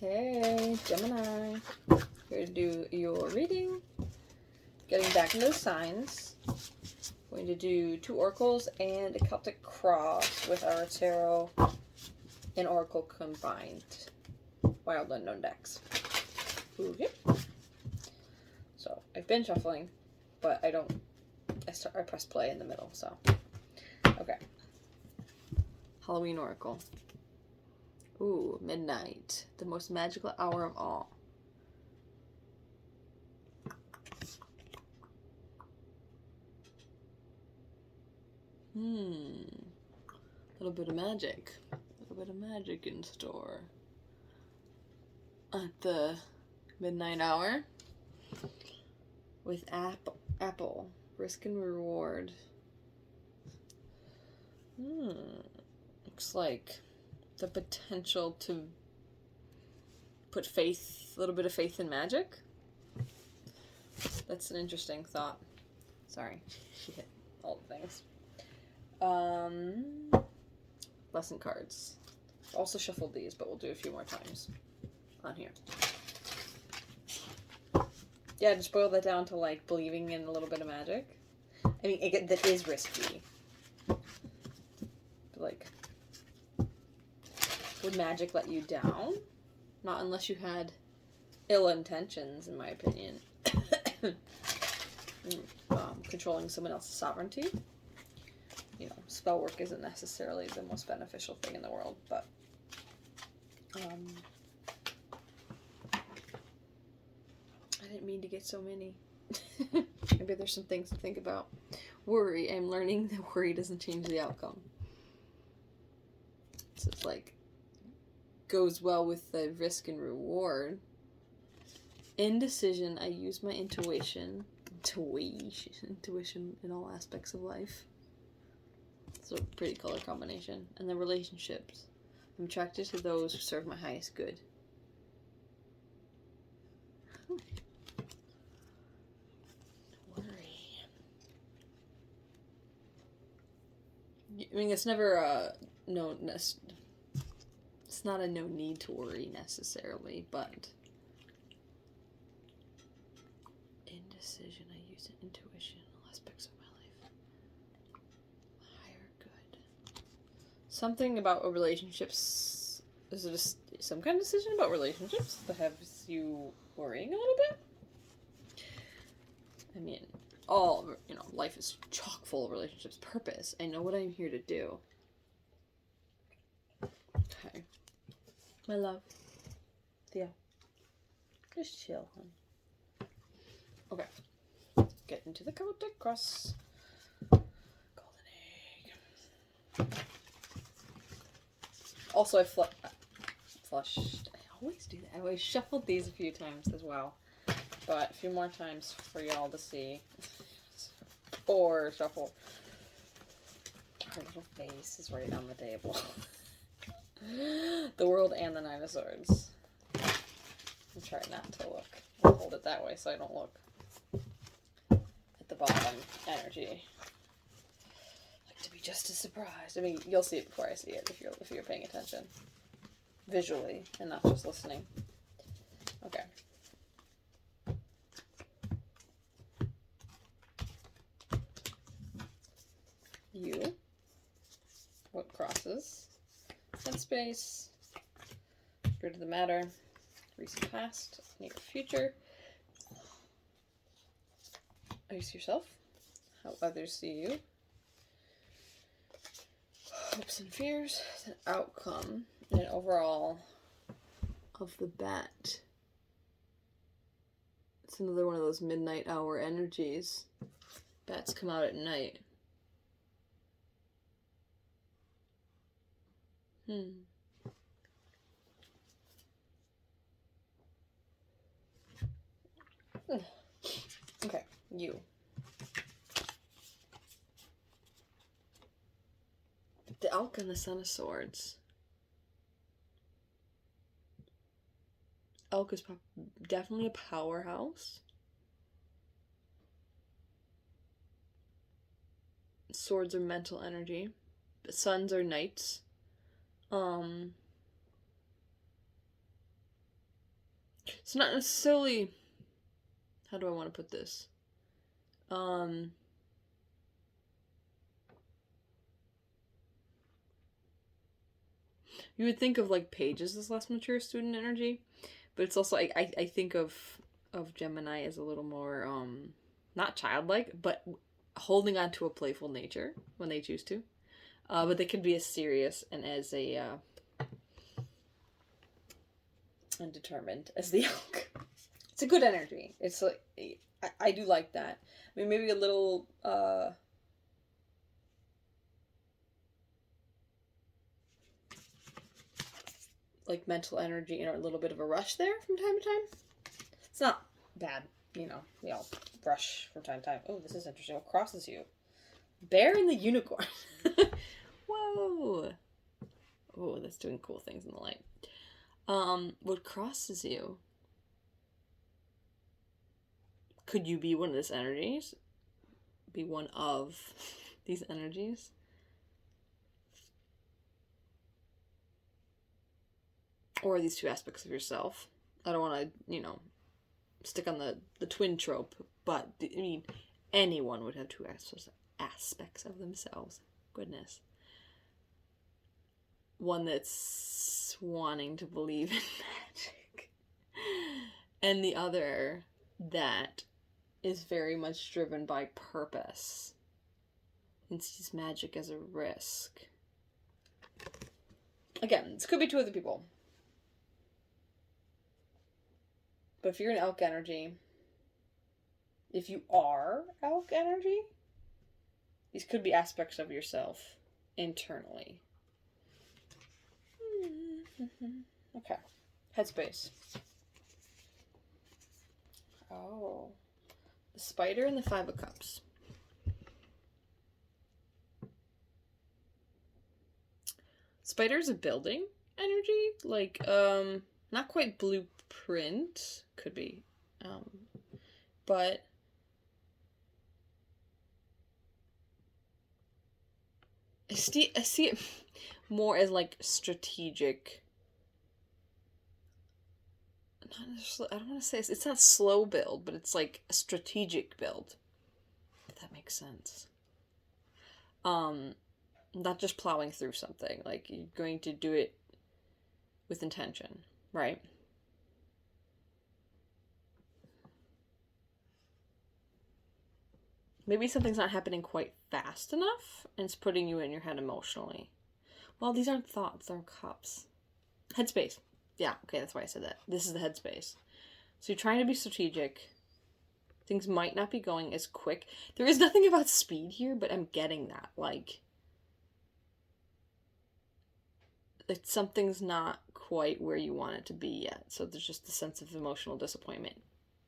Hey, Gemini. Here to do your reading. Getting back into the signs. Going to do 2 oracles and a Celtic cross with our tarot and oracle combined. Wild Unknown decks. Okay. So, I've been shuffling, but I press play in the middle, so. Okay. Halloween oracle. Ooh, midnight. The most magical hour of all. A little bit of magic. A little bit of magic in store. At the midnight hour. With apple. Risk and reward. Looks like the potential to put a little bit of faith in magic. That's an interesting thought. Sorry, she hit all the things. Lesson cards. Also shuffled these, but we'll do a few more times on here. Yeah, just boil that down to like believing in a little bit of magic. I mean, that is risky. But like, would magic let you down? Not unless you had ill intentions, in my opinion. Controlling someone else's sovereignty. You know, spell work isn't necessarily the most beneficial thing in the world, but I didn't mean to get so many. Maybe there's some things to think about. Worry. I'm learning that worry doesn't change the outcome. So it's like, goes well with the risk and reward. Indecision. I use my intuition in all aspects of life. It's a pretty color combination. And then relationships. I'm attracted to those who serve my highest good. Worry. I mean, it's never it's not a no need to worry necessarily, but indecision. I use intuition in all aspects of my life. Higher good. Something about relationships. Is it just some kind of decision about relationships that has you worrying a little bit? I mean, life is chock full of relationships. Purpose. I know what I'm here to do. Okay. My love. Theo. Just chill, hon. Okay. Get into the Celtic cross. Golden egg. Also, I flushed. I always do that. I always shuffled these a few times as well. But a few more times for y'all to see. Or shuffle. Her little face is right on the table. The World and the Nine of Swords. I'm trying not to look. I'll hold it that way so I don't look at the bottom energy. I like to be just as surprised. I mean, you'll see it before I see it if you're paying attention. Visually and not just listening. Okay. You. What crosses? Headspace. Spirit of the matter. Recent past. Near future. Ice yourself. How others see you. Hopes and fears. An outcome. And overall of the bat. It's another one of those midnight hour energies. Bats come out at night. Okay, you. The Elk and the Son of Swords. Elk is definitely a powerhouse. Swords are mental energy. Sons are knights. It's not necessarily, how do I want to put this? You would think of like Pages as less mature student energy, but it's also I think of Gemini as a little more not childlike, but holding on to a playful nature when they choose to. But they could be as serious and as undetermined as the elk. It's a good energy. It's like I do like that. I mean, maybe a little like mental energy and a little bit of a rush there from time to time. It's not bad, you know. We all rush from time to time. Oh, this is interesting. What crosses you? Bear and the unicorn. Whoa. Oh, that's doing cool things in the light. What crosses you? Could you be one of these energies? Be one of these energies? Or these two aspects of yourself? I don't want to, you know, stick on the twin trope, but I mean, anyone would have two aspects of themselves. Goodness. One that's wanting to believe in magic, and the other that is very much driven by purpose and sees magic as a risk. Again, this could be two other people. But if you're an elk energy, if you are elk energy, these could be aspects of yourself internally. Okay. Headspace. Oh. The Spider and the Five of Cups. Spider's a building energy. Like, not quite blueprint. Could be. But I see it more as like strategic. I don't want to say it's not slow build, but it's like a strategic build. If that makes sense. Not just plowing through something. Like, you're going to do it with intention, right? Maybe something's not happening quite fast enough, and it's putting you in your head emotionally. Well, these aren't thoughts, they're cups. Headspace. Yeah, okay, that's why I said that. This is the headspace. So you're trying to be strategic. Things might not be going as quick. There is nothing about speed here, but I'm getting that. Like something's not quite where you want it to be yet. So there's just a sense of emotional disappointment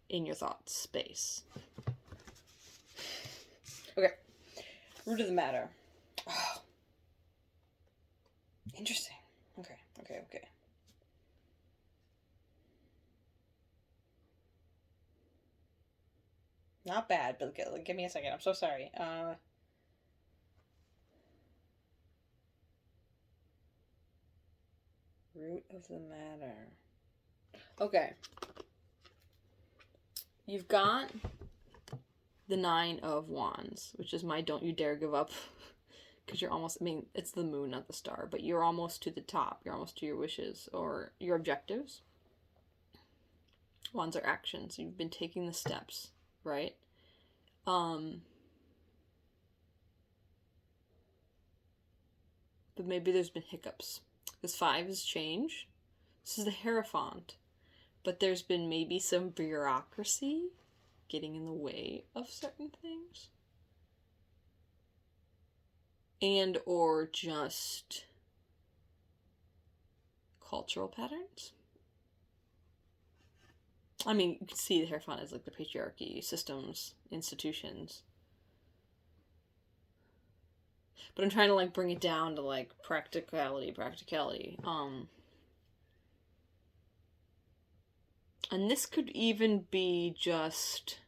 in your thought space. Okay. Root of the matter. Oh. Interesting. Okay. Not bad, but give me a second. I'm so sorry. Root of the matter. Okay. You've got the Nine of Wands, which is my don't you dare give up. Because you're almost, I mean, it's the moon, not the star, but you're almost to the top. You're almost to your wishes or your objectives. Wands are actions. You've been taking the steps, right? But maybe there's been hiccups. Because 5 is change. This is the Hierophant. But there's been maybe some bureaucracy getting in the way of certain things. And or just cultural patterns. I mean, you can see the Hierophant as like the patriarchy, systems, institutions. But I'm trying to like bring it down to like practicality. And this could even be just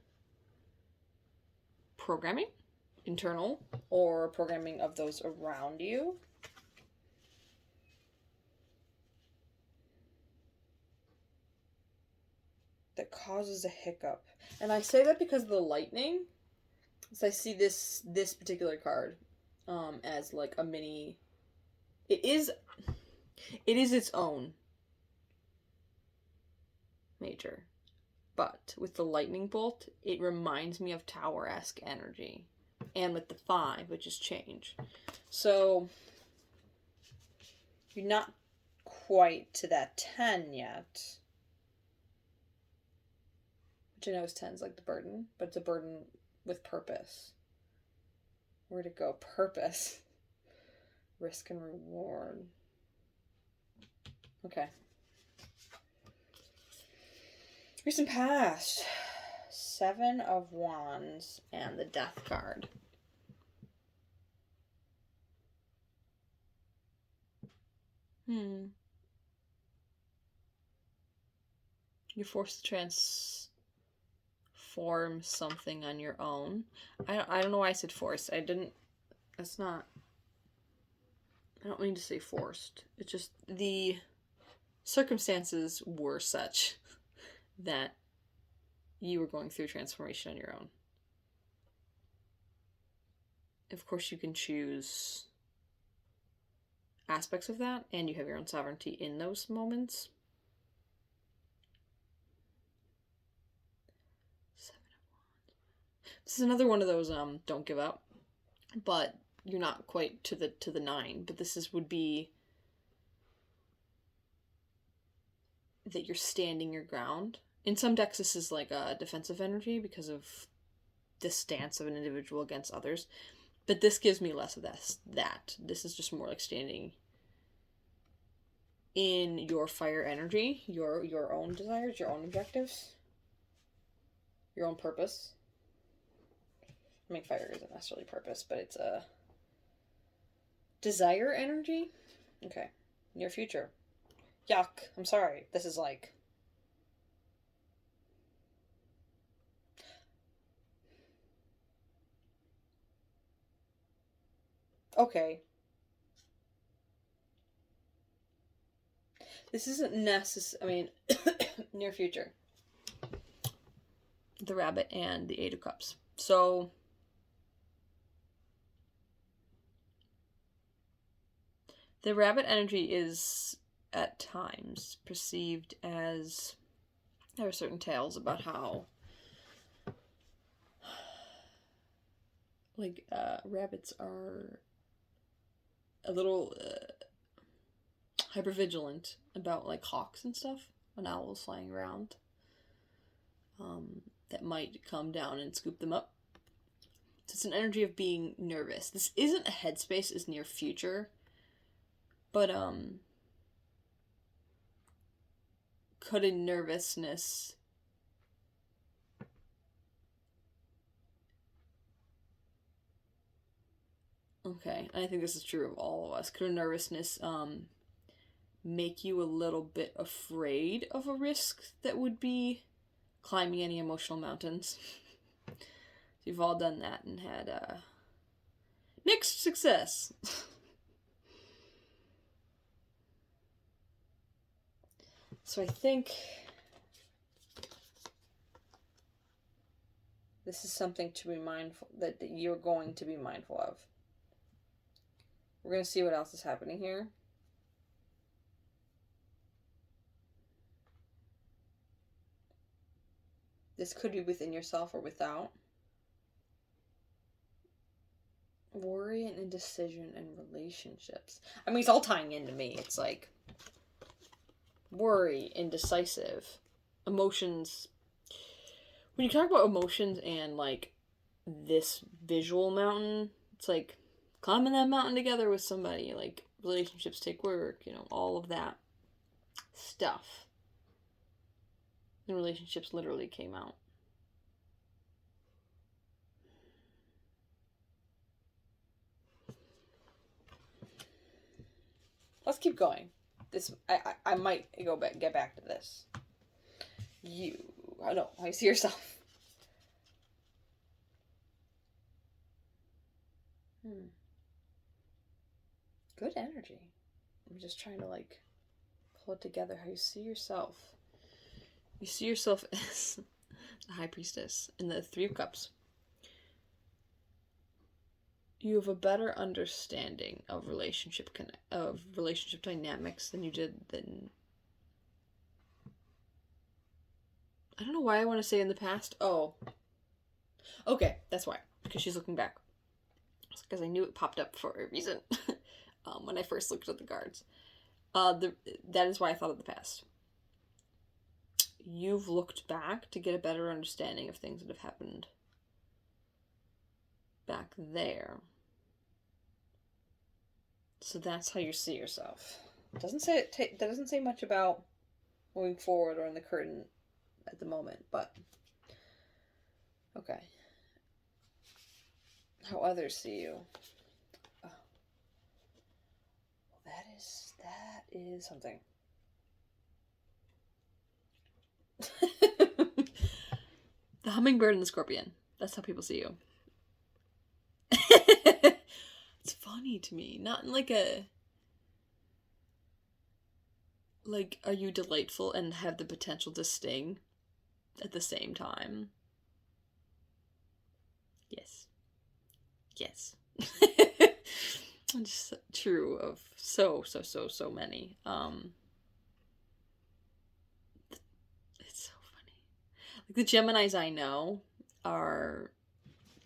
programming, internal, or programming of those around you. that causes a hiccup. And I say that because of the lightning. So I see this particular card as like a mini. It is its own major. But with the lightning bolt, it reminds me of Tower-esque energy. And with the 5, which is change. So you're not quite to that 10 yet. Which I know is 10's like the burden, but it's a burden with purpose. Where'd it go? Purpose. Risk and reward. Okay. Recent past. 7 of Wands and the Death card. You're forced to transform something on your own. I don't know why I said forced. I don't mean to say forced. It's just the circumstances were such that you were going through transformation on your own. Of course, you can choose aspects of that, and you have your own sovereignty in those moments. 7 of Wands. This is another one of those don't give up, but you're not quite to the 9. But this would be that you're standing your ground. In some decks, this is like a defensive energy because of the stance of an individual against others. But this gives me less of that. This is just more like standing in your fire energy, your own desires, your own objectives, your own purpose. I mean, fire isn't necessarily purpose, but it's a desire energy. Okay. Near future. Yuck. I'm sorry. This is like... Okay. This isn't necessary. I mean, near future. The Rabbit and the 8 of Cups. So... the Rabbit energy is, at times, perceived as... there are certain tales about how... like, rabbits are a little hypervigilant about, like, hawks and stuff, and owls flying around that might come down and scoop them up. So it's an energy of being nervous. This isn't a headspace, it's near future, but could a nervousness okay, and I think this is true of all of us. Could a nervousness make you a little bit afraid of a risk that would be climbing any emotional mountains? You've all done that and had mixed success. So I think this is something to be mindful, that you're going to be mindful of. We're going to see what else is happening here. This could be within yourself or without. Worry and indecision in relationships. I mean, it's all tying into me. It's like worry, indecisive, emotions. When you talk about emotions and like this visual mountain, it's like climbing that mountain together with somebody. Like relationships take work, all of that stuff. And relationships literally came out. Let's keep going. This I might get back to this. I know, I see yourself. Good energy. I'm just trying to like pull it together how you see yourself. You see yourself as the High Priestess in the Three of Cups. You have a better understanding of relationship dynamics than you did than... I don't know why I want to say in the past. Oh. Okay, that's why. Because she's looking back. Because I knew it popped up for a reason when I first looked at the cards. That is why I thought of the past. You've looked back to get a better understanding of things that have happened back there. So that's how you see yourself. It doesn't say much about moving forward or in the curtain at the moment, but okay. How others see you. Oh. Well, that is something. The hummingbird and the scorpion. That's how people see you. It's funny to me. Not in like a... Like, are you delightful and have the potential to sting at the same time? Yes. Yes. Just true of so many. It's so funny. Like, the Geminis I know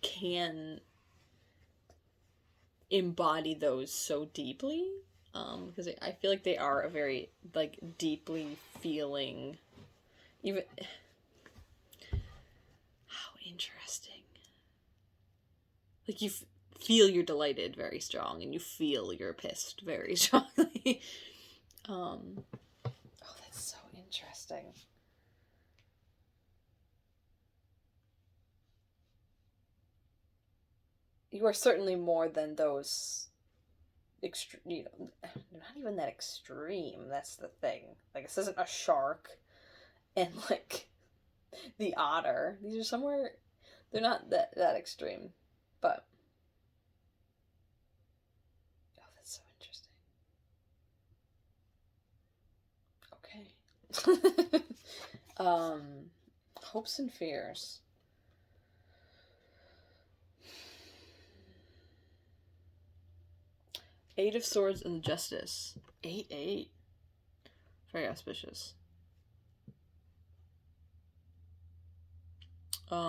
can embody those so deeply, because I feel like they are a very, like, deeply feeling, even... How interesting. Like, you feel you're delighted very strong, and you feel you're pissed very strongly. Oh, that's so interesting. You are certainly more than those they're not even that extreme. That's the thing. Like, this isn't a shark and, like, the otter. These are somewhere... They're not that extreme. But... Oh, that's so interesting. Okay. Hopes and fears. Eight of Swords and the Justice. 8-8. Very auspicious. Eight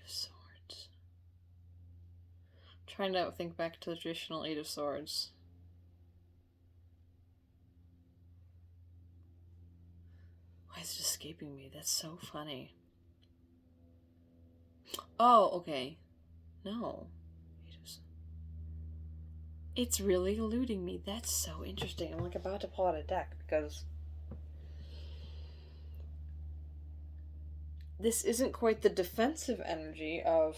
of Swords. I'm trying to think back to the traditional Eight of Swords. Why is it escaping me? That's so funny. Oh, okay. No. It's really eluding me. That's so interesting. I'm, like, about to pull out a deck because this isn't quite the defensive energy of...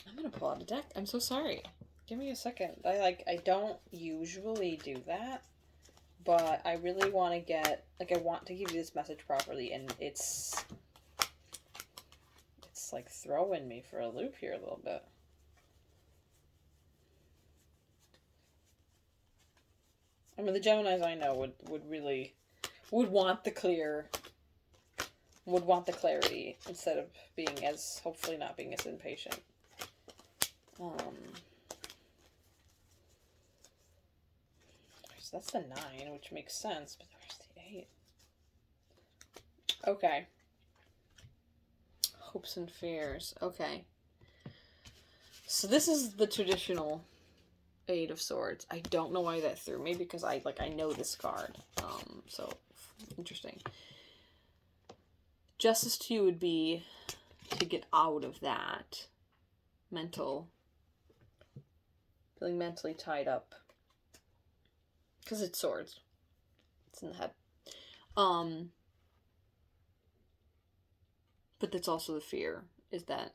I'm gonna pull out a deck. I'm so sorry. Give me a second. I don't usually do that, but I really want to get... Like, I want to give you this message properly, and it's like throwing me for a loop here a little bit. I mean, the Geminis I know would want the clarity instead of being as, hopefully not being as impatient. So that's the 9, which makes sense, but where's the 8? Okay. Hopes and fears. Okay. So this is the traditional Eight of Swords. I don't know why that threw me, because I know this card. So interesting. Justice to you would be to get out of that feeling mentally tied up. Because it's swords. It's in the head. But that's also the fear, is that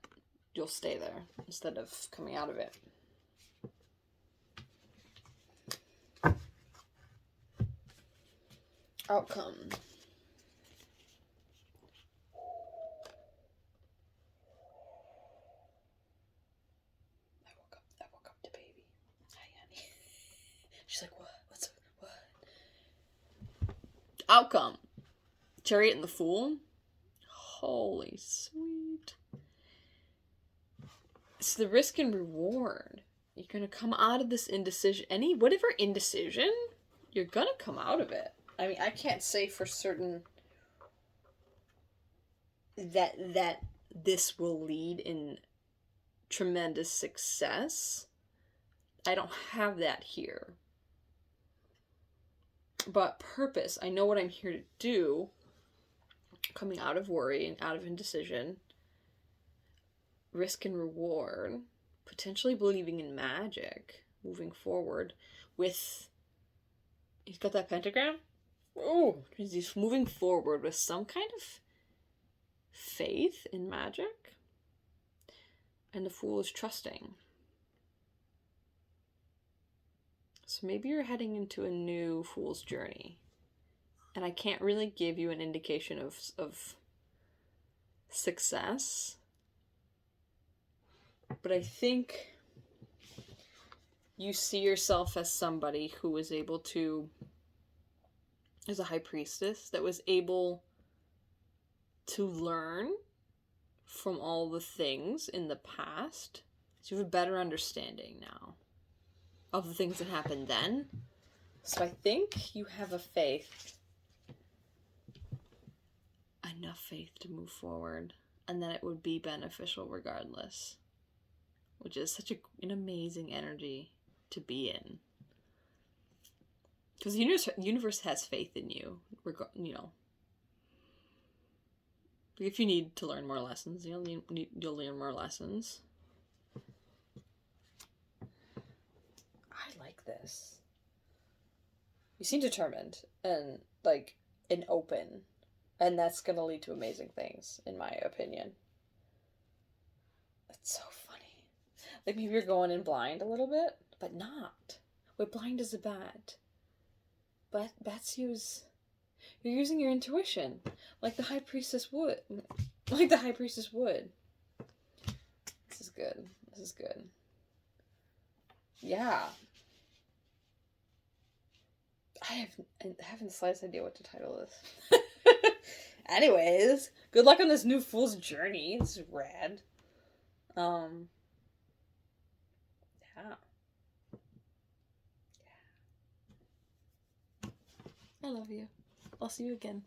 you'll stay there instead of coming out of it. Outcome. She's like, what? What? Outcome. Chariot and the Fool. Holy sweet. It's the risk and reward. You're going to come out of this indecision. Whatever indecision, you're going to come out of it. I mean, I can't say for certain that this will lead in tremendous success. I don't have that here. But purpose, I know what I'm here to do. Coming out of worry and out of indecision. Risk and reward. Potentially believing in magic. Moving forward with... He's got that pentagram? Oh, he's moving forward with some kind of faith in magic. And the Fool is trusting. So maybe you're heading into a new Fool's journey. And I can't really give you an indication of success. But I think you see yourself as somebody who was able to, as a high priestess, that was able to learn from all the things in the past. So you have a better understanding now of the things that happened then. So I think you have enough faith to move forward, and that it would be beneficial regardless, which is such an amazing energy to be in. Because the universe has faith in you, if you need to learn more lessons, you'll learn more lessons. I like this. You seem determined and open, and that's gonna lead to amazing things, in my opinion. It's so funny. Like maybe you're going in blind a little bit, but not. Wait, blind is a bat. But bats you're using your intuition, like the High Priestess would. This is good. Yeah. I haven't the slightest idea what to title this. Anyways, good luck on this new Fool's journey. This is rad. Yeah. I love you. I'll see you again.